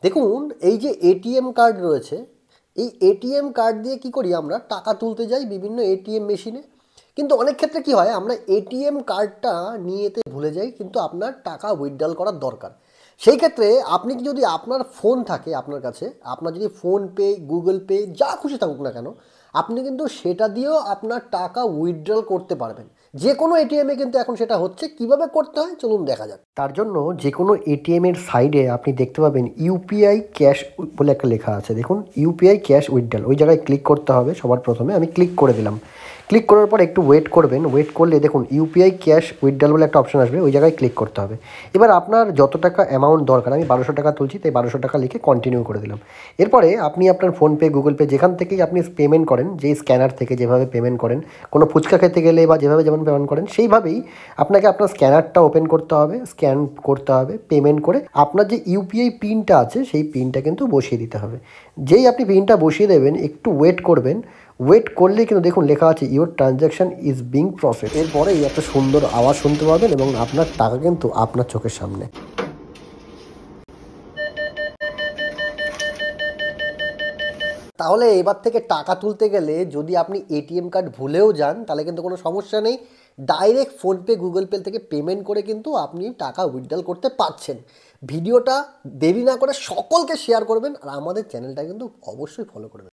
দেখুন এই যে এটিএম কার্ড রয়েছে, এই এটিএম কার্ড দিয়ে কি করি আমরা টাকা তুলতে যাই বিভিন্ন এটিএম মেশিনে। কিন্তু অনেক ক্ষেত্রে কি হয় আমরা এটিএম কার্ডটা নিয়ে যেতে ভুলে যাই, কিন্তু আপনার টাকা উইথড্রল করার দরকার। সেই ক্ষেত্রে আপনি কি যদি আপনার ফোন থাকে আপনার কাছে, আপনার যদি ফোনপে গুগল পে যা খুশি থাকুক না কেন, আপনি কিন্তু সেটা দিয়েও আপনার টাকা উইথড্রল করতে পারবেন। যে কোনো এটিএমে কিন্তু এখন সেটা হচ্ছে। কিভাবে করতে হয় চলুন দেখা যাক। তার জন্য যে কোনো এটিএমের সাইডে আপনি দেখতে পাবেন ইউপিআই ক্যাশ বলে একটা লেখা আছে। দেখুন ইউপিআই ক্যাশ উইথড্রল, ওই জায়গায় ক্লিক করতে হবে। সবার প্রথমে আমি ক্লিক করে দিলাম। ক্লিক করার পর একটু ওয়েট করবেন। ওয়েট করলে দেখুন ইউপিআই ক্যাশ উইথড্রল বলে একটা অপশন আসবে, ওই জায়গায় ক্লিক করতে হবে। এবার আপনার যত টাকা অ্যামাউন্ট দরকার, আমি 1200 টাকা তুলছি তাই 1200 টাকা লিখে কন্টিনিউ করে দিলাম। এরপরে আপনি আপনার ফোনপে গুগল পে যেখান থেকেই আপনি পেমেন্ট করেন, যেই স্ক্যানার থেকে যেভাবে পেমেন্ট করেন, কোনো ফুচকা খেতে গেলে বা যেভাবে যেমন পেমেন্ট করেন সেইভাবেই আপনাকে আপনার স্ক্যানারটা ওপেন করতে হবে, স্ক্যান করতে হবে, পেমেন্ট করে আপনার যে ইউপিআই পিনটা আছে সেই পিনটা কিন্তু বসিয়ে দিতে হবে। যেই আপনি পিনটা বসিয়ে দেবেন একটু ওয়েট করবেন। ওয়েট করলেই কিন্তু দেখুন লেখা আছে your transaction is being process. এরপরেই একটা সুন্দর আওয়াজ শুনতে পাবেন এবং আপনার টাকা কিন্তু আপনার চোখের সামনে। তাহলে এবার থেকে টাকা তুলতে গেলে যদি আপনি এটিএম কার্ড ভুলেও যান তাহলে কিন্তু কোনো সমস্যা নেই। ডাইরেক্ট ফোনপে গুগল পে থেকে পেমেন্ট করে কিন্তু আপনি টাকা উইথড্রল করতে পারছেন। ভিডিওটা দেরি না করে সকলকে শেয়ার করবেন আর আমাদের চ্যানেলটা কিন্তু অবশ্যই ফলো করবেন।